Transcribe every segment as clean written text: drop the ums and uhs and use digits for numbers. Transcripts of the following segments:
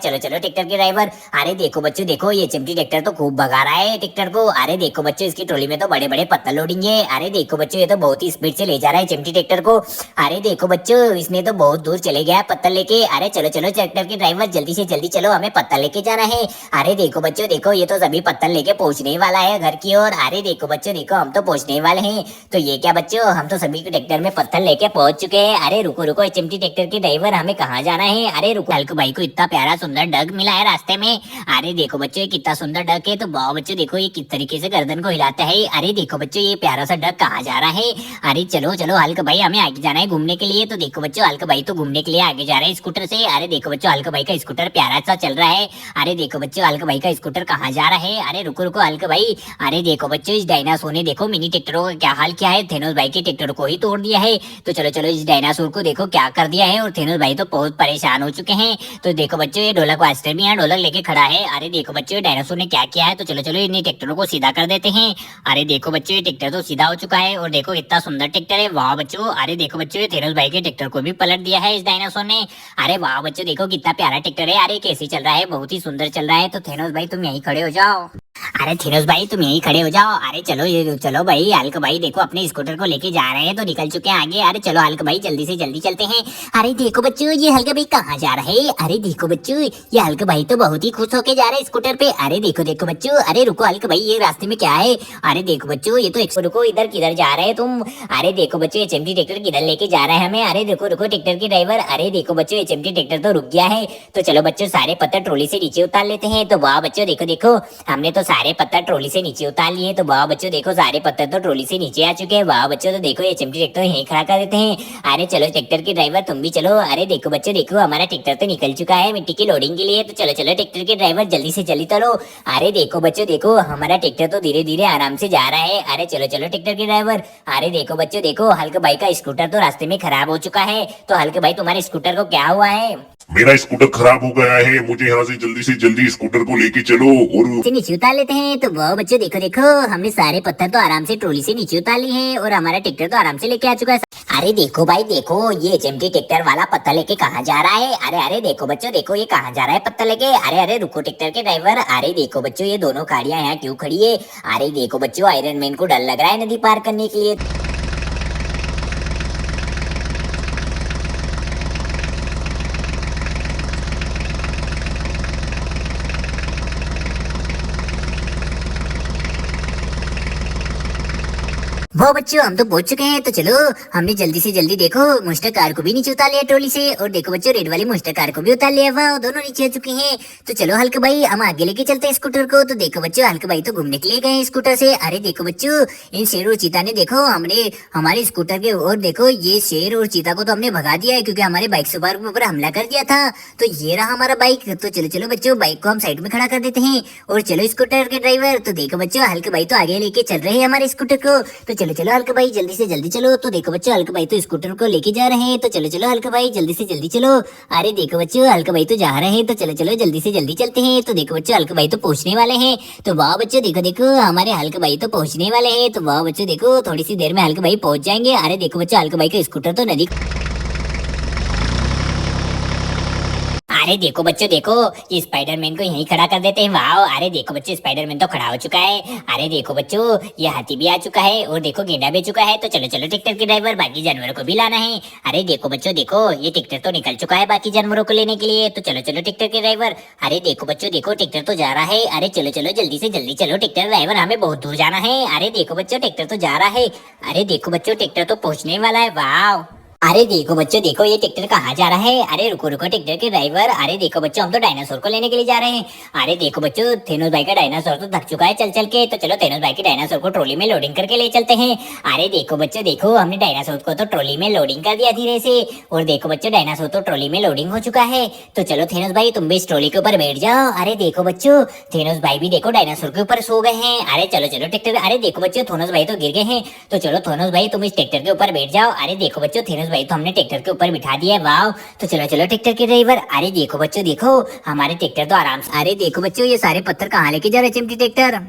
चलो चलो ट्रैक्टर के ड्राइवर। अरे देखो बच्चों देखो, ये चिमटी ट्रैक्टर तो खूब भगा रहा है ट्रैक्टर को। अरे देखो बच्चों, इसकी ट्रॉली में तो बड़े बड़े पत्थर लोडिंग है। अरे देखो बच्चों, ये तो बहुत ही स्पीड से ले जा रहा है चिमटी ट्रैक्टर को। अरे देखो बच्चों, इसने तो बहुत दूर चले गया पत्थर लेके। अरे चलो चलो ट्रैक्टर के ड्राइवर, जल्दी से जल्दी चलो, हमें पत्थर लेके जाना है। अरे देखो बच्चों देखो, ये तो सभी पत्थर लेके पहुंचने वाला है घर की ओर। अरे देखो बच्चों देखो, हम तो पहुंचने वाले हैं। तो ये क्या बच्चों, हम तो सभी ट्रैक्टर में पत्थर लेके पहुंच चुके हैं। अरे रुको रुको चिमटी ट्रैक्टर के ड्राइवर, हमें कहाँ जाना है? अरे रुको, हल्क भाई को इतना प्यारा सुंदर डग मिला है रास्ते में। अरे देखो बच्चों, ये कितना सुंदर डक है। तो वाह बच्चों देखो, ये किस तरीके से गर्दन को हिलाता है। अरे देखो बच्चों, ये प्यारा सा डक कहाँ जा रहा है? अरे चलो चलो हल्क भाई, हमें आगे जाना है घूमने के लिए। तो देखो बच्चों, हल्क भाई तो घूमने के लिए आगे जा रहे हैं स्कूटर से। अरे देखो बच्चों, हल्क भाई का स्कूटर प्यारा सा चल रहा है। अरे देखो बच्चों, हल्क भाई का स्कूटर कहाँ जा रहा है? अरे रुको रुको हल्क भाई। अरे देखो बच्चों, इस डायनासोर ने देखो मिनी ट्रैक्टरों का क्या हाल किया है। थेनोस भाई के ट्रैक्टर को ही तोड़ दिया है। तो चलो चलो, इस डायनासोर को देखो क्या कर दिया है। और थेनोस भाई तो बहुत परेशान हो चुके हैं। तो देखो बच्चों, ये ढोलक वास्टर भी यहाँ ढोलक लेके खड़ा है। अरे देखो बच्चों, डायनासोर ने क्या किया है। तो चलो चलो, इन ट्रैक्टरों को सीधा कर देते हैं। अरे देखो बच्चों, ये ट्रैक्टर तो सीधा हो चुका है। और देखो कितना सुंदर ट्रैक्टर है, वाह बच्चों। अरे देखो बच्चों, ये थेनोस भाई के ट्रैक्टर को भी पलट दिया है इस डायनासोर ने। अरे वाह बच्चों देखो, कितना प्यारा ट्रैक्टर है। अरे कैसे चल रहा है, बहुत ही सुंदर चल रहा है। तो थेनोस भाई तुम यहीं खड़े हो जाओ। अरे थेनोस भाई तुम यहीं खड़े हो जाओ। अरे चलो ये चलो भाई, हल्क भाई देखो अपने स्कूटर को लेके जा रहे हैं, तो निकल चुके हैं आगे। अरे चलो हल्क भाई, जल्दी से जल्दी चलते हैं। अरे देखो बच्चों, ये हल्क भाई कहाँ जा रहे हैं? अरे देखो बच्चों, ये हल्क भाई तो बहुत ही खुश होके जा रहे हैं स्कूटर पे। अरे देखो देखो बच्चों, अरे रुको हल्क भाई, ये रास्ते में क्या है? अरे देखो बच्चों, ये तो एक रुको, इधर किधर जा रहे हैं तुम? अरे देखो बच्चों, ये चिमटी ट्रैक्टर किधर लेके जा रहा है हमें? अरे देखो रुको ट्रैक्टर के ड्राइवर। अरे देखो बच्चों, ये चिमटी ट्रैक्टर तो रुक गया है। तो चलो बच्चों, सारे पत्थर ट्रॉली से नीचे उतार लेते हैं। तो वाह बच्चों देखो देखो, हमने तो सारे पत्थर ट्रॉली से नीचे उतार लिए। तो वाह बच्चों देखो, सारे पत्थर तो ट्रॉली से नीचे आ चुके हैं। वाह बच्चों, तो देखो ये चिमटी ट्रैक्टर यहीं खड़ा कर देते हैं। अरे चलो ट्रैक्टर के ड्राइवर तुम भी चलो। अरे देखो बच्चों देखो, हमारा ट्रैक्टर तो निकल चुका है मिट्टी की लोडिंग के लिए। तो चलो चलो ट्रैक्टर के ड्राइवर, जल्दी से जल्दी चलो। अरे देखो बच्चों देखो, हमारा ट्रैक्टर तो धीरे धीरे आराम से जा रहा है। अरे चलो चलो ट्रैक्टर के ड्राइवर। अरे देखो बच्चों देखो, हल्क भाई का स्कूटर तो रास्ते में खराब हो चुका है। तो हल्क भाई, तुम्हारे स्कूटर को क्या हुआ है? मेरा स्कूटर खराब हो गया है, मुझे यहाँ से जल्दी स्कूटर को लेके चलो। और से नीचे उतार लेते हैं। तो वो बच्चों देखो देखो, हमने सारे पत्थर तो आराम से ट्रॉली से नीचे उतार लिए हैं। और हमारा ट्रैक्टर तो आराम से लेके आ चुका है। अरे देखो भाई देखो, ये चिमटी ट्रैक्टर वाला पत्थर लेके कहाँ जा रहा है? अरे अरे देखो बच्चों देखो, ये कहाँ जा रहा है पत्थर लेके? अरे अरे रुको ट्रैक्टर के ड्राइवर। अरे देखो बच्चों, ये दोनों गाड़ियां यहाँ क्यों खड़ी है? अरे देखो बच्चों, आयरन मैन को डर लग रहा है नदी पार करने के लिए। वो बच्चों, हम तो पहुंच चुके हैं। तो चलो, हमने जल्दी से जल्दी देखो मोस्टर कार को भी नीचे उतार लिया ट्रॉली से। और देखो बच्चों, रेड वाली मोस्टर कार को भी उतार लिया। वाह, दोनों नीचे आ चुके हैं। तो चलो हल्क भाई, हम आगे लेके चलते हैं स्कूटर को। तो देखो बच्चों, हल्क भाई तो घूमने के लिए गए स्कूटर से। अरे देखो बच्चों, इन शेर और चीता ने देखो हमने हमारे स्कूटर के, और देखो ये शेर और चीता को तो हमने भगा दिया है, क्योंकि हमारे बाइक सवार के ऊपर हमला कर दिया था। तो ये रहा हमारा बाइक। तो चलो चलो बच्चों, बाइक को हम साइड में खड़ा कर देते हैं। और चलो स्कूटर के ड्राइवर। तो देखो बच्चों, हल्क भाई तो आगे लेके चल रहे हैं हमारे स्कूटर को। तो चलो चलो हल्क भाई, जल्दी से जल्दी चलो। तो देखो बच्चों, हल्क भाई तो स्कूटर को लेके जा रहे हैं। तो चलो चलो हल्क भाई, जल्दी से जल्दी चलो। अरे देखो बच्चों, हल्क भाई तो जा रहे हैं। तो चलो चलो जल्दी से जल्दी चलते हैं। तो देखो बच्चों, हल्क भाई तो पहुंचने वाले हैं। तो वाह बच्चों देखो देखो, हमारे हल्क भाई तो पहुंचने वाले हैं। तो वाह बच्चों देखो, थोड़ी सी देर में हल्क भाई पहुंच जाएंगे। अरे देखो बच्चों, हल्क भाई का स्कूटर तो नदी। अरे देखो बच्चों देखो, ये स्पाइडरमैन को यहीं खड़ा कर देते हैं। वाह, अरे देखो बच्चों, स्पाइडरमैन तो खड़ा हो चुका है। अरे देखो बच्चों, ये हाथी भी आ चुका है। और देखो गेंडा भी आ चुका है। तो चलो चलो ट्रैक्टर के ड्राइवर, बाकी जानवरों को भी लाना है। अरे देखो बच्चों देखो, ये ट्रैक्टर तो निकल चुका है बाकी जानवरों को लेने के लिए। तो चलो चलो ट्रैक्टर के ड्राइवर। अरे देखो बच्चों देखो, ट्रैक्टर तो जा रहा है। अरे चलो चलो जल्दी से जल्दी चलो ट्रैक्टर ड्राइवर, हमें बहुत दूर जाना है। अरे देखो बच्चों, ट्रैक्टर तो जा रहा है। अरे देखो बच्चों, ट्रैक्टर तो पहुंचने वाला है। वाह, अरे देखो बच्चों देखो, ये ट्रैक्टर कहाँ जा रहा है? अरे रुको रुको ट्रैक्टर के ड्राइवर। अरे देखो बच्चों, हम तो डायनासोर को लेने के लिए जा रहे हैं। अरे देखो बच्चों, थेनोस भाई का डायनासोर तो थक चुका है चल चल के। तो चलो थेनोस भाई के डायनासोर को ट्रॉली में लोडिंग करके ले चलते हैं। अरे देखो बच्चों देखो, हमने डायनासोर को तो ट्रॉली में लोडिंग कर दिया धीरे से। और देखो बच्चों, डायनासोर तो ट्रॉली में लोडिंग हो चुका है। तो चलो थेनोस भाई, तुम भी इस ट्रॉली के ऊपर बैठ जाओ। अरे देखो बच्चों, थेनोस भाई भी देखो डायनासोर के ऊपर सो गए हैं। अरे चलो चलो ट्रैक्टर। अरे देखो बच्चों, थेनोस भाई तो गिर गए हैं। तो चलो थेनोस भाई, तुम इस ट्रैक्टर के ऊपर बैठ जाओ। अरे देखो बच्चों, थेनोस भाई तो हमने ट्रैक्टर ऊपर बिठा दिया है। वाव, तो चलो चलो ट्रैक्टर के ड्राइवर। अरे देखो बच्चों देखो, हमारे ट्रैक्टर तो आराम से। अरे देखो बच्चों, ये सारे पत्थर कहाँ लेके जा रहे चिमटी ट्रैक्टर?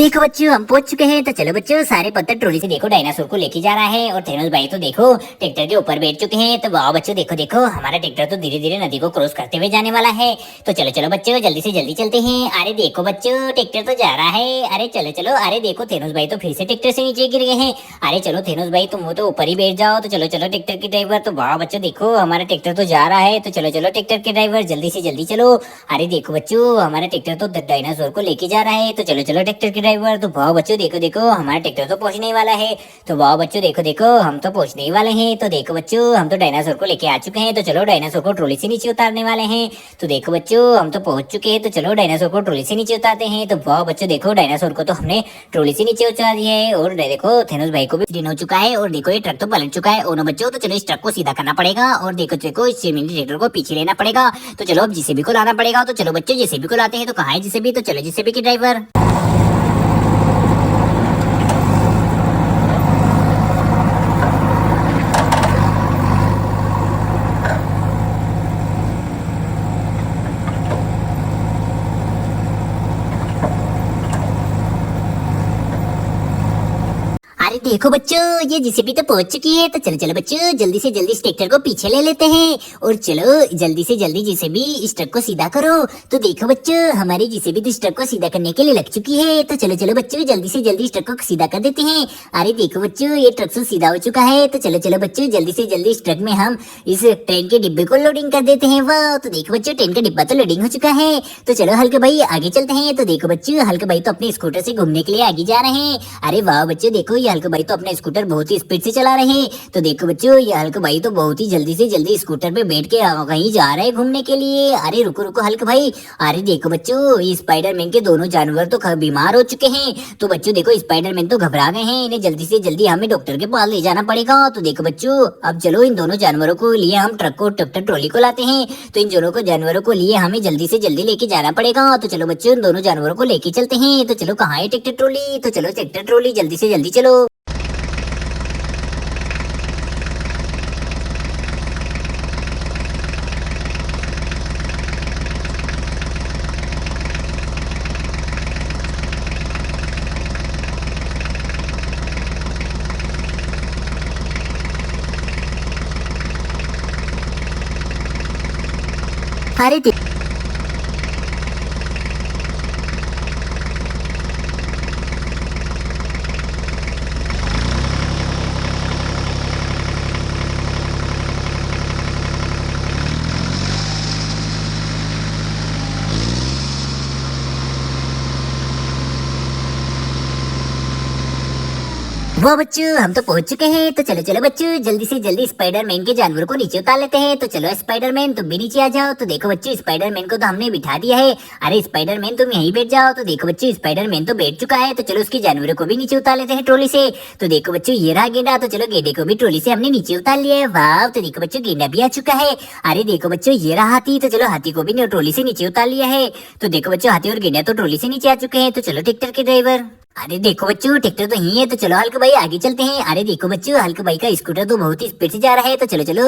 देखो बच्चों हम पहुंच चुके हैं। तो चलो बच्चों सारे पत्थर ट्रॉली से देखो डायनासोर को लेके जा रहा है। और थेनोस भाई तो देखो ट्रैक्टर के ऊपर बैठ चुके हैं। तो वाह बच्चों देखो देखो हमारा ट्रैक्टर तो धीरे धीरे नदी को क्रॉस करते हुए जाने वाला है। तो चलो चलो बच्चों जल्दी से जल्दी चलते हैं। अरे देखो बच्चों ट्रैक्टर तो जा रहा है। अरे चलो चलो। अरे देखो थेनोस भाई तो फिर से ट्रैक्टर से नीचे गिर गए हैं। अरे चलो थेनोस भाई तुम वो तो ऊपर ही बैठ जाओ। तो चलो चलो ट्रैक्टर के ड्राइवर। तो वाह बच्चों देखो हमारा ट्रैक्टर तो जा रहा है। तो चलो चलो ट्रैक्टर के ड्राइवर जल्दी से जल्दी चलो। अरे देखो बच्चों हमारा ट्रैक्टर तो डायनासोर को लेके जा रहा है। तो चलो चलो ट्रैक्टर के ड्राइवर। तो वाह बच्चों देखो देखो हमारा ट्रैक्टर तो पहुंचने वाला है। तो वाह बच्चों देखो देखो हम तो पहुंचने ही वाले हैं। तो देखो बच्चों हम तो डायनासोर को लेके आ चुके हैं। तो चलो डायनासोर को ट्रॉली से नीचे उतारने वाले हैं। तो देखो बच्चों हम तो पहुंच चुके हैं। तो चलो डायनासोर को ट्रॉली से नीचे उतारते हैं। तो वाह बच्चों देखो डायनासोर को तो हमने ट्रॉली से नीचे उतार दिया है। और देखो थेनोस भाई को भी दिन हो चुका है। और देखो ये ट्रक तो पलट चुका है। और बच्चों तो चलो इस ट्रक को सीधा करना पड़ेगा। और देखो देखो इस मिनी ट्रैक्टर को पीछे लेना पड़ेगा। तो चलो अब जेसीबी को लाना पड़ेगा। तो चलो बच्चों जेसीबी को लाते हैं। तो कहाँ है जेसीबी? तो चलो जेसीबी के ड्राइवर। अरे देखो बच्चों ये जेसीबी तो पहुंच चुकी है। तो चलो चलो बच्चों जल्दी से जल्दी इस ट्रैक्टर को पीछे ले लेते हैं। और चलो जल्दी से जल्दी जेसीबी इस ट्रक को सीधा करो। तो देखो बच्चों हमारी जेसीबी तो इस ट्रक को सीधा करने के लिए लग चुकी है। तो चलो चलो बच्चों जल्दी से जल्दी इस ट्रक को सीधा कर देते हैं। अरे देखो बच्चों ये ट्रक तो सीधा हो चुका है। तो चलो चलो बच्चों जल्दी से जल्दी इस ट्रक में हम इस ट्रेन के डिब्बे को लोडिंग कर देते हैं। वाह तो देखो बच्चों ट्रेन का डिब्बा तो लोडिंग हो चुका है। तो चलो हल्के भाई आगे चलते हैं। तो देखो बच्चों हल्के भाई तो अपने स्कूटर से घूमने के लिए आगे जा रहे हैं। अरे वाह बच्चों देखो ये हल्के भाई तो अपने स्कूटर बहुत ही स्पीड से चला रहे हैं। तो देखो बच्चों ये हल्के भाई तो बहुत ही जल्दी से जल्दी स्कूटर पे बैठ के कहीं जा रहे हैं घूमने के लिए। अरे रुको रुको हल्के भाई। अरे देखो बच्चों ये स्पाइडरमैन के दोनों जानवर तो बीमार हो चुके हैं। तो बच्चों देखो स्पाइडरमैन तो घबरा गए हैं। इन्हें जल्दी से जल्दी हमें डॉक्टर के पास ले जाना पड़ेगा। तो देखो बच्चों अब चलो इन दोनों जानवरों को लिए हम ट्रक को ट्रैक्टर ट्रॉली को लाते हैं। तो इन दोनों को जानवरों को लिए हमें जल्दी से जल्दी लेके जाना पड़ेगा। तो चलो बच्चों इन दोनों जानवरों को लेके चलते हैं। तो चलो कहाँ है ट्रैक्टर ट्रॉली? तो चलो ट्रैक्टर ट्रॉली जल्दी से जल्दी चलो। अरे वो बच्चों हम तो पहुंच चुके हैं। तो चलो चलो बच्चों जल्दी से जल्दी स्पाइडरमैन के जानवर को नीचे उतार लेते हैं। तो चलो स्पाइडरमैन तुम भी नीचे आ जाओ। तो देखो बच्चों स्पाइडरमैन को तो हमने बिठा दिया है। अरे स्पाइडरमैन तुम यहीं बैठ जाओ। तो देखो बच्चों स्पाइडरमैन तो बैठ चुका है। तो चलो उसके जानवरों को भी नीचे उतार लेते हैं ट्रॉली से। तो देखो बच्चों ये रहा गेंडा। तो चलो गेंडे को भी ट्रॉली से हमने नीचे उतार लिया है। वाह तो देखो बच्चों गेंडा भी आ चुका है। अरे देखो बच्चों ये रहा हाथी। तो चलो हाथी को भी ट्रॉली से नीचे उतार लिया है। तो देखो बच्चों हाथी और गेंडा तो ट्रॉली से नीचे आ चुके हैं। तो चलो ट्रैक्टर के ड्राइवर। अरे देखो बच्चों ट्रैक्टर तो यही है। तो चलो हल्के भाई आगे चलते हैं। अरे देखो बच्चों हल्के भाई का स्कूटर तो बहुत ही स्पीड से जा रहा है। तो चलो चलो।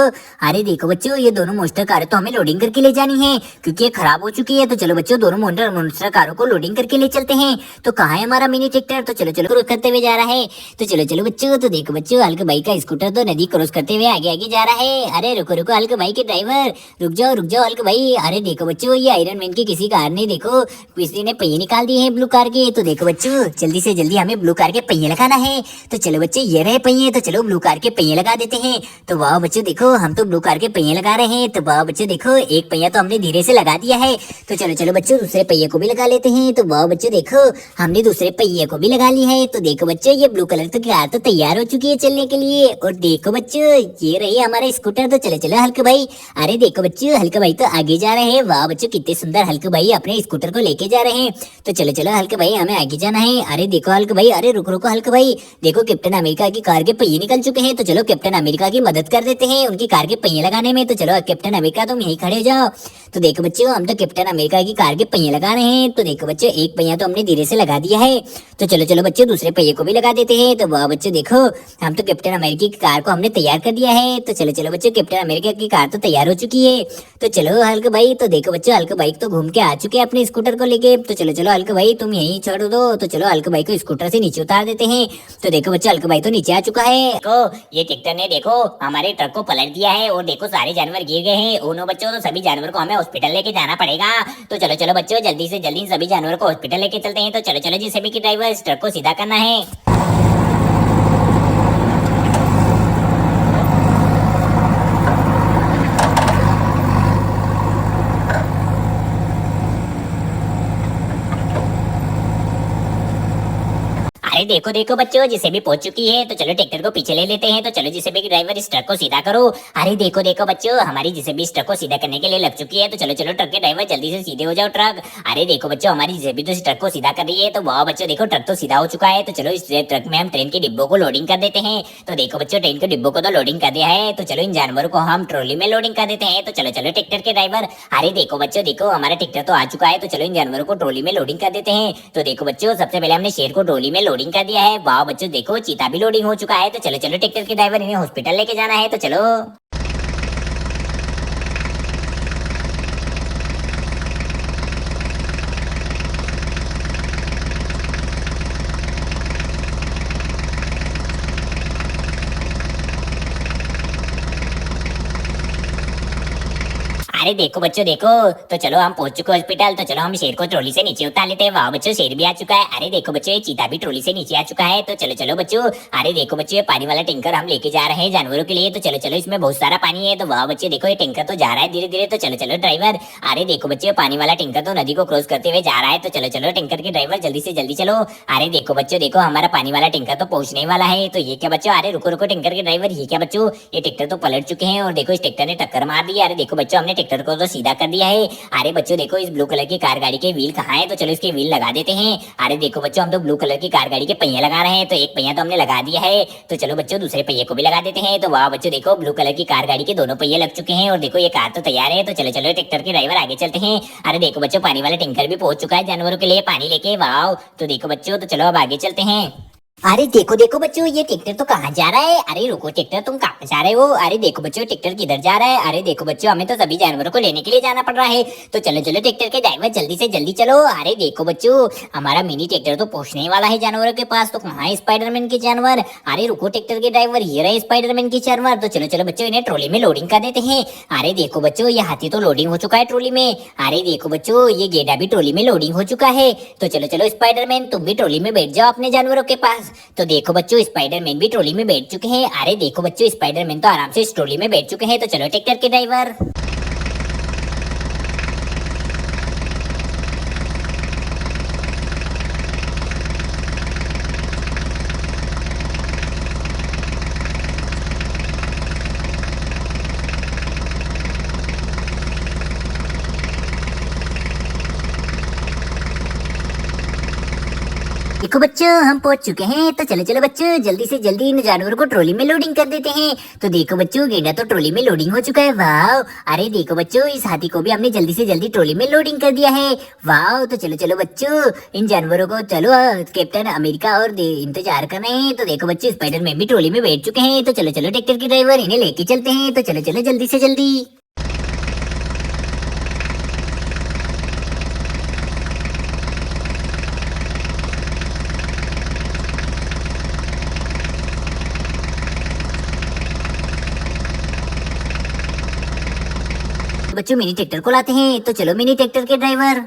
अरे देखो बच्चों ये दोनों मोस्टर कारें तो हमें लोडिंग करके ले जानी है क्योंकि ये खराब हो चुकी है। तो चलो बच्चों दोनों मोस्टर कारों को लोडिंग करके ले चलते हैं। तो कहाँ है हमारा मिनी ट्रैक्टर? तो चलो चलो क्रॉस करते हुए जा रहा है। तो चलो चलो बच्चों। तो देखो बच्चों हल्के भाई का स्कूटर तो नदी क्रॉस करते हुए आगे आगे जा रहा है। अरे रुको रुको हल्के भाई के ड्राइवर रुक जाओ हल्के भाई। अरे देखो बच्चों ये आयरन मैन की किसी कार ने देखो किसी ने पहिए निकाल दिए हैं ब्लू कार के। तो देखो बच्चों जल्दी से जल्दी हमें ब्लू कार के पहिए लगाना है। तो चलो बच्चे ये रहे पहिए। तो चलो ब्लू कार के पहिए लगा देते हैं। तो वाह बच्चों देखो हम तो ब्लू कार के पहिए लगा रहे हैं। तो वाह बच्चों देखो एक पहिया तो हमने धीरे से लगा दिया है। तो चलो चलो बच्चों दूसरे पहिए को भी लगा लेते हैं। तो वाह बच्चों देखो हमने दूसरे पहिए को भी लगा ली है। तो देखो बच्चों ये ब्लू कलर की कार तो तैयार हो चुकी है चलने के लिए। और देखो बच्चों ये रही हमारा स्कूटर। तो चलो चलो हल्के भाई। अरे देखो बच्चों हल्के भाई तो आगे जा रहे हैं। वाह बच्चों कितने सुंदर हल्के भाई अपने स्कूटर को लेके जा रहे हैं। तो चलो चलो हल्के भाई हमें आगे जाना है। अरे देखो हल्के भाई। अरे रुको रुको हल्के भाई। देखो कैप्टन अमेरिका की कार के पहिए निकल चुके हैं। तो चलो कैप्टन अमेरिका की मदद कर देते हैं उनकी कार के पहिए लगाने में। तो चलो कैप्टन अमेरिका तुम यहीं खड़े हो जाओ। तो देखो बच्चों हम तो कैप्टन अमेरिका की कार के पहिए लगा रहे हैं। तो देखो बच्चों एक पहिया तो हमने धीरे से लगा दिया है। तो चलो चलो बच्चों दूसरे पहिए को भी लगा देते हैं। तो वाह बच्चों देखो हम तो कैप्टन अमेरिका की कार को हमने तैयार कर दिया है। तो चलो चलो बच्चों कैप्टन अमेरिका की कार तो तैयार हो चुकी है। तो चलो हल्के भाई। तो देखो बच्चों हल्के भाई तो घूम के आ चुके हैं अपने स्कूटर को लेके। तो चलो चलो हल्के भाई तुम यहीं छोड़ दो। तो चलो हल्के भाई को स्कूटर से नीचे उतार देते हैं। तो देखो बच्चों हल्क भाई तो नीचे आ चुका है। देखो ये ट्रैक्टर ने देखो हमारे ट्रक को पलट दिया है और देखो सारे जानवर गिर गए हैं। उनो बच्चों तो सभी जानवर को हमें हॉस्पिटल लेके जाना पड़ेगा। तो चलो चलो बच्चों जल्दी से जल्दी सभी जानवर को हॉस्पिटल लेके चलते हैं। तो चलो चलो जी सभी की ड्राइवर इस ट्रक को सीधा करना है। अरे देखो देखो बच्चों जिसे भी पहुंच चुकी है। तो चलो ट्रैक्टर को पीछे ले लेते हैं। तो चलो जिसे भी ड्राइवर इस ट्रक को सीधा करो। अरे देखो देखो बच्चों हमारी जिसे भी इस ट्रक को सीधा करने के लिए लग चुकी है। तो चलो चलो ट्रक के ड्राइवर जल्दी से सीधे हो जाओ ट्रक। अरे देखो बच्चों हमारी जिसे भी तो इस ट्रक को सीधा कर रही है। तो वाह बच्चों देखो ट्रक तो सीधा हो चुका है। तो चलो इस ट्रक में हम ट्रेन के डिब्बों को लोडिंग कर देते हैं। तो देखो बच्चों ट्रेन के डिब्बों को तो लोडिंग कर दिया है। तो चलो इन जानवरों को हम ट्रॉली में लोडिंग कर देते हैं। तो चलो चलो ट्रैक्टर के ड्राइवर। अरे देखो बच्चों देखो हमारा ट्रैक्टर तो आ चुका है। तो चलो इन जानवरों को ट्रॉली में लोडिंग कर देते हैं। तो देखो बच्चों सबसे पहले हमने शेर को ट्रॉली में लोडिंग कर दिया है। वाह बच्चों देखो चीता भी लोडिंग हो चुका है। तो चलो चलो ट्रैक्टर के ड्राइवर इन्हें हॉस्पिटल लेके जाना है। तो चलो अरे देखो बच्चों देखो। तो चलो हम पहुंच चुके हॉस्पिटल। तो चलो हम शेर को ट्रॉली से नीचे उतार लेते हैं। वाह बच्चों शेर भी आ चुका है। अरे देखो बच्चों ये चीता भी ट्रॉली से नीचे आ चुका है। तो चलो चलो बच्चों। अरे देखो बच्चों ये पानी वाला टैंकर हम लेके जा रहे हैं जानवरों के लिए। तो चलो चलो इसमें बहुत सारा पानी है। तो वाह बच्चों देखो ये टैंकर तो जा रहा है धीरे धीरे। तो चलो चलो ड्राइवर। अरे देखो बच्चों पानी वाला टैंकर तो नदी को क्रॉस करते हुए जा रहा है। तो चलो चलो टैंकर के ड्राइवर जल्दी से जल्दी चलो। अरे देखो बच्चों देखो हमारा पानी वाला टैंकर तो पहुंचने वाला है। तो ये क्या बच्चों। अरे रुको रुको टैंकर के ड्राइवर ये क्या बच्चों। ये ट्रैक्टर तो पलट चुके हैं और देखो इस ट्रैक्टर ने टक्कर मार दी। अरे देखो बच्चों हमने ट्रैक्टर को तो सीधा कर दिया है। अरे बच्चों देखो इस ब्लू कलर की कार गाड़ी के व्हील कहाँ है। तो चलो इसके व्हील लगा देते हैं। अरे देखो बच्चों हम तो ब्लू कलर की कार गाड़ी के पहिए लगा रहे हैं। तो एक पहिया तो हमने लगा दिया है। तो चलो बच्चों दूसरे पहिए को भी लगा देते हैं। तो वाह बच्चों देखो ब्लू कलर की कार गाड़ी के दोनों पहिए लग चुके हैं और देखो ये कार तो तैयार है। तो चलो चलो ट्रैक्टर के ड्राइवर आगे चलते हैं। अरे देखो बच्चों पानी वाला टैंकर भी पहुंच चुका है जानवरों के लिए पानी लेके। वाह तो देखो बच्चों तो चलो अब आगे चलते हैं। अरे देखो देखो बच्चों ये ट्रैक्टर तो कहाँ जा रहा है। अरे रुको ट्रैक्टर तुम कहाँ जा रहे हो। अरे देखो बच्चों ट्रैक्टर किधर जा रहा है। अरे देखो बच्चों हमें तो सभी जानवरों को लेने के लिए जाना पड़ रहा है। तो चलो चलो ट्रैक्टर के ड्राइवर जल्दी से जल्दी चलो। अरे देखो बच्चों हमारा मिनी ट्रैक्टर तो पहुंचने वाला है जानवरों के पास। तो कहाँ है स्पाइडरमैन के जानवर। अरे रुको ट्रैक्टर के ड्राइवर ये रहे स्पाइडरमैन के जानवर। तो चलो चलो बच्चों इन्हें ट्रॉली में लोडिंग कर देते हैं। अरे देखो बच्चों ये हाथी तो लोडिंग हो चुका है ट्रॉली में। अरे देखो बच्चों ये गेंडा भी ट्रॉली में लोडिंग हो चुका है। तो चलो चलो स्पाइडरमैन तुम भी ट्रॉली में बैठ जाओ अपने जानवरों के पास। तो देखो बच्चों स्पाइडरमैन भी ट्रॉली में बैठ चुके हैं। अरे देखो बच्चों स्पाइडरमैन तो आराम से इस ट्रॉली में बैठ चुके हैं। तो चलो ट्रैक्टर के ड्राइवर। देखो बच्चों हम पहुंच चुके हैं। तो चलो चलो बच्चों जल्दी से जल्दी इन जानवरों को ट्रॉली में लोडिंग कर देते हैं। तो देखो बच्चों गेंडा तो ट्रॉली में लोडिंग हो चुका है। वाह अरे देखो बच्चों इस हाथी को भी हमने जल्दी से जल्दी ट्रॉली में लोडिंग कर दिया है। वाह तो चलो चलो बच्चों इन जानवरों को चलो कैप्टन अमेरिका और इंतजार कर रहे हैं। तो देखो बच्चों स्पाइडरमैन भी ट्रॉली में बैठ चुके हैं। तो चलो चलो ट्रैक्टर के ड्राइवर इन्हें लेके चलते हैं। तो चलो चलो जल्दी से जल्दी। बच्चों मिनी ट्रैक्टर को लाते हैं। तो चलो मिनी ट्रैक्टर के ड्राइवर।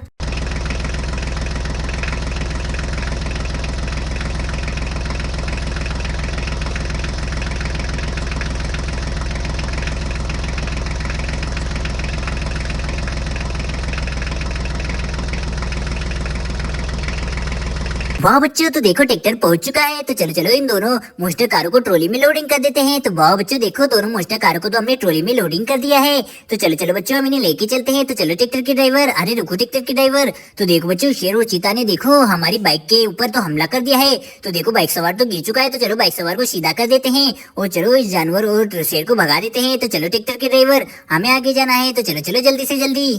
वाह बच्चों तो देखो ट्रैक्टर पहुंच चुका है। तो चलो चलो इन दोनों मोस्टर कारों को ट्रॉली में लोडिंग कर देते हैं। तो वाह बच्चों देखो दोनों मोस्टर कारों को तो हमने ट्रॉली में लोडिंग कर दिया है। तो चलो चलो बच्चों हम इन्हें लेके चलते हैं। तो चलो ट्रैक्टर के ड्राइवर। अरे रुको ट्रैक्टर के ड्राइवर। तो देखो बच्चों शेर और चीता ने देखो हमारी बाइक के ऊपर तो हमला कर दिया है। तो देखो बाइक सवार तो गिर चुका है। तो चलो बाइक सवार को सीधा कर देते हैं और चलो इस जानवर और शेर को भगा देते हैं। तो चलो ट्रैक्टर के ड्राइवर हमें आगे जाना है। तो चलो चलो जल्दी से जल्दी।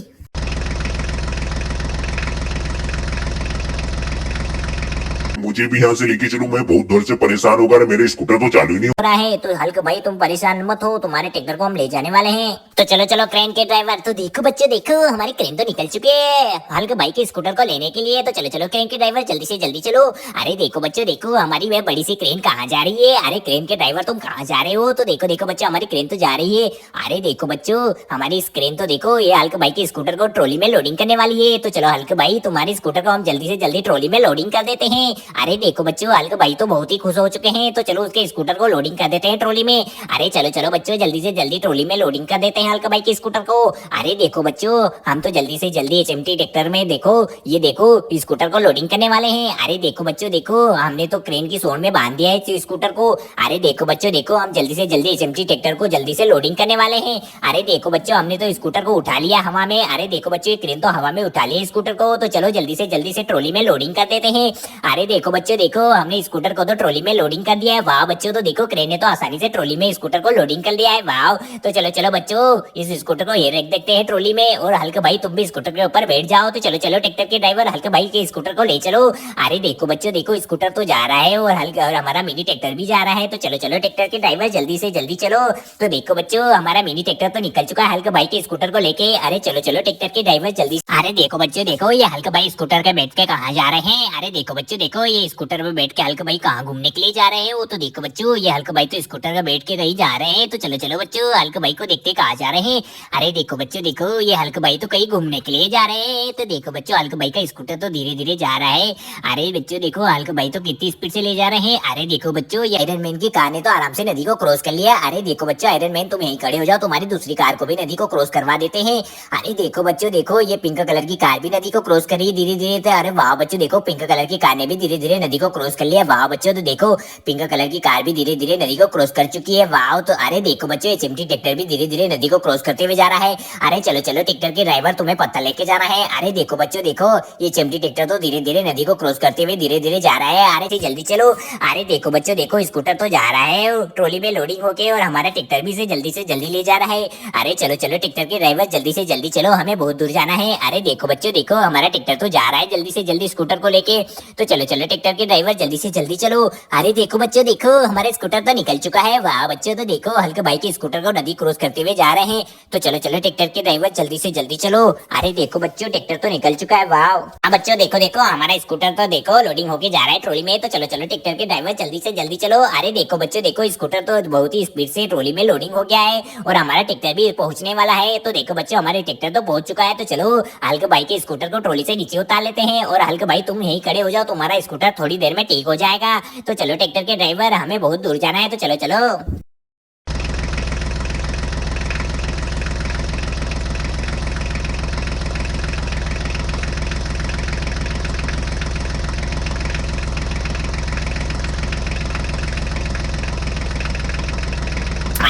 मुझे भी यहाँ से लेके चलो, मैं बहुत दूर से परेशान हो गया, मेरे स्कूटर तो चालू ही नहीं हो रहा है। तो हल्क भाई तुम परेशान मत हो, तुम्हारे ट्रैक्टर को हम ले जाने वाले हैं। तो चलो चलो क्रेन के ड्राइवर, तो देखो बच्चों देखो हमारी क्रेन तो निकल चुके हैं हल्क भाई के स्कूटर को लेने के लिए। तो चलो चलो क्रेन के ड्राइवर जल्दी से जल्दी चलो। अरे देखो बच्चों देखो हमारी वह बड़ी सी क्रेन कहाँ जा रही है। अरे क्रेन के ड्राइवर तुम कहाँ जा रहे हो। तो देखो देखो बच्चों हमारी क्रेन तो जा रही है। अरे देखो बच्चों हमारी इस क्रेन तो देखो ये हल्क भाई के स्कूटर को ट्रॉली में लोडिंग करने वाली है। तो चलो हल्क भाई तुम्हारी स्कूटर को हम जल्दी से जल्दी ट्रॉली में लोडिंग कर देते हैं। अरे देखो बच्चों हल्क भाई तो बहुत ही खुश हो चुके हैं। तो चलो उसके स्कूटर को लोडिंग कर देते हैं ट्रॉली में। अरे चलो चलो बच्चों जल्दी से जल्दी ट्रॉली में लोडिंग कर देते हैं हल्क भाई के स्कूटर को। अरे देखो बच्चों हम तो जल्दी से जल्दी एचएमटी ट्रैक्टर में देखो ये देखो स्कूटर को लोडिंग करने वाले हैं। अरे देखो बच्चों देखो हमने तो क्रेन की सोन में बांध दिया है स्कूटर को। अरे देखो बच्चों देखो हम जल्दी से जल्दी एचएमटी ट्रैक्टर को जल्दी से लोडिंग करने वाले हैं। अरे देखो बच्चों हमने तो स्कूटर को उठा लिया हवा में। अरे देखो बच्चों क्रेन तो हवा में उठा लिया स्कूटर को। तो चलो जल्दी से ट्रॉली में लोडिंग कर देते हैं। अरे देखो बच्चों देखो हमने स्कूटर को तो ट्रॉली में लोडिंग कर दिया है। वाह बच्चों तो देखो क्रेन ने तो आसानी से ट्रॉली में स्कूटर को लोडिंग कर लिया है। वाह तो चलो चलो बच्चों इस स्कूटर को ये रख देते हैं ट्रॉली में। और हल्क भाई तुम भी स्कूटर के ऊपर बैठ जाओ। तो चलो चलो ट्रैक्टर के ड्राइवर हल्क भाई के स्कूटर को ले चलो। अरे देखो बच्चों देखो स्कूटर तो जा रहा है और हमारा मिनी ट्रैक्टर भी जा रहा है। तो चलो चलो ट्रैक्टर के ड्राइवर जल्दी से जल्दी चलो। तो देखो बच्चों हमारा मिनी ट्रैक्टर तो निकल चुका है हल्क भाई के स्कूटर को लेके। अरे चलो चलो ट्रैक्टर के ड्राइवर जल्दी। अरे देखो बच्चों देखो ये हल्क भाई स्कूटर पे बैठ के कहाँ जा रहे हैं। अरे देखो बच्चों देखो ये स्कूटर पे बैठ के हल्क भाई कहाँ घूमने के लिए जा रहे हैं। वो तो देखो बच्चों ये हल्क भाई तो स्कूटर पे बैठ के कहीं जा रहे हैं। तो चलो चलो बच्चों हल्क भाई को देखते कहाँ जा रहे हैं। अरे देखो बच्चों देखो ये हल्क भाई तो कहीं घूमने के लिए जा रहे हैं। तो देखो बच्चों हल्क भाई का स्कूटर तो धीरे धीरे जा रहा है। अरे बच्चों देखो हल्क भाई तो कितनी स्पीड से ले जा रहे हैं। अरे देखो बच्चों ये आयरन मैन की कार ने तो आराम से नदी को क्रॉस कर लिया। अरे देखो बच्चों आयरन मैन तुम यहीं खड़े हो जाओ, तुम्हारी दूसरी कार को भी नदी को क्रॉस करवा देते हैं। अरे देखो बच्चों देखो ये पिंक कलर की कार भी नदी को क्रॉस कर रही है धीरे धीरे। अरे वाह बच्चों देखो पिंक कलर की कार ने भी धीरे धीरे नदी को क्रॉस कर लिया। वाह बच्चों तो देखो पिंक कलर की कार भी धीरे धीरे नदी को क्रॉस कर चुकी है। वाह तो अरे देखो बच्चों एचएमटी ट्रैक्टर भी धीरे धीरे नदी को क्रॉस करते हुए जा रहा है। अरे चलो चलो ट्रैक्टर के ड्राइवर तुम्हें पत्थर लेके जाना है। अरे देखो बच्चों देखो ये एचएमटी ट्रैक्टर तो धीरे धीरे नदी को क्रॉस करते हुए धीरे धीरे जा रहा है। अरे जल्दी चलो। अरे देखो बच्चों देखो स्कूटर तो जा रहा है ट्रॉली में लोडिंग होके और हमारा ट्रैक्टर भी से जल्दी ले जा रहा है। अरे चलो चलो ट्रैक्टर के ड्राइवर जल्दी से जल्दी चलो, हमें बहुत दूर जाना है। अरे देखो बच्चों देखो हमारा ट्रैक्टर तो जा रहा है जल्दी से जल्दी स्कूटर को लेके। तो चलो चलो ट्रैक्टर के ड्राइवर जल्दी से जल्दी चलो। अरे देखो बच्चों देखो हमारा स्कूटर तो निकल चुका है। वाह बच्चों तो देखो हल्क भाई के स्कूटर को नदी क्रॉस करते हुए जा रहे हैं। तो चलो चलो ट्रैक्टर के ड्राइवर जल्दी से जल्दी चलो। अरे देखो बच्चों ट्रैक्टर तो निकल चुका है। वाह अब बच्चों देखो देखो हमारा स्कूटर तो देखो लोडिंग होके जा रहा है ट्रॉली में। तो चलो चलो ट्रैक्टर के ड्राइवर जल्दी से जल्दी चलो। अरे देखो बच्चों देखो स्कूटर तो बहुत ही स्पीड से ट्रॉली में लोडिंग हो गया है और हमारा ट्रैक्टर भी पहुंचने वाला है। तो देखो बच्चों हमारे ट्रैक्टर तो पहुंच चुका है। तो चलो हल्क भाई के स्कूटर को ट्रॉली से नीचे उतार लेते हैं। और हल्क भाई तुम यहीं खड़े हो जाओ, तुम्हारा स्कूटर थोड़ी देर में ठीक हो जाएगा। तो चलो ट्रैक्टर के ड्राइवर हमें बहुत दूर जाना है। तो चलो चलो।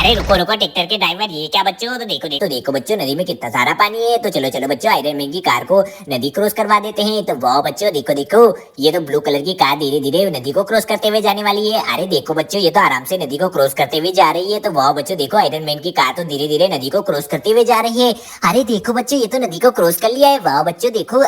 अरे रुको रुको ट्रैक्टर के ड्राइवर ये क्या बच्चों। तो देखो बच्चों नदी में कितना सारा पानी है। तो चलो चलो बच्चों आयरन मैन की कार को नदी क्रॉस करवा देते हैं। तो वाह बच्चों देखो देखो ये तो ब्लू कलर की कार धीरे धीरे नदी को क्रॉस करते हुए जाने वाली है। अरे देखो बच्चों ये तो आराम से नदी को क्रॉस करते हुए जा रही है। तो वाह बच्चों देखो आयरन मैन की कार तो धीरे धीरे नदी को क्रॉस करते हुए जा रही है। अरे देखो बच्चों ये तो नदी को क्रॉस कर लिया है। वाह बच्चों देखो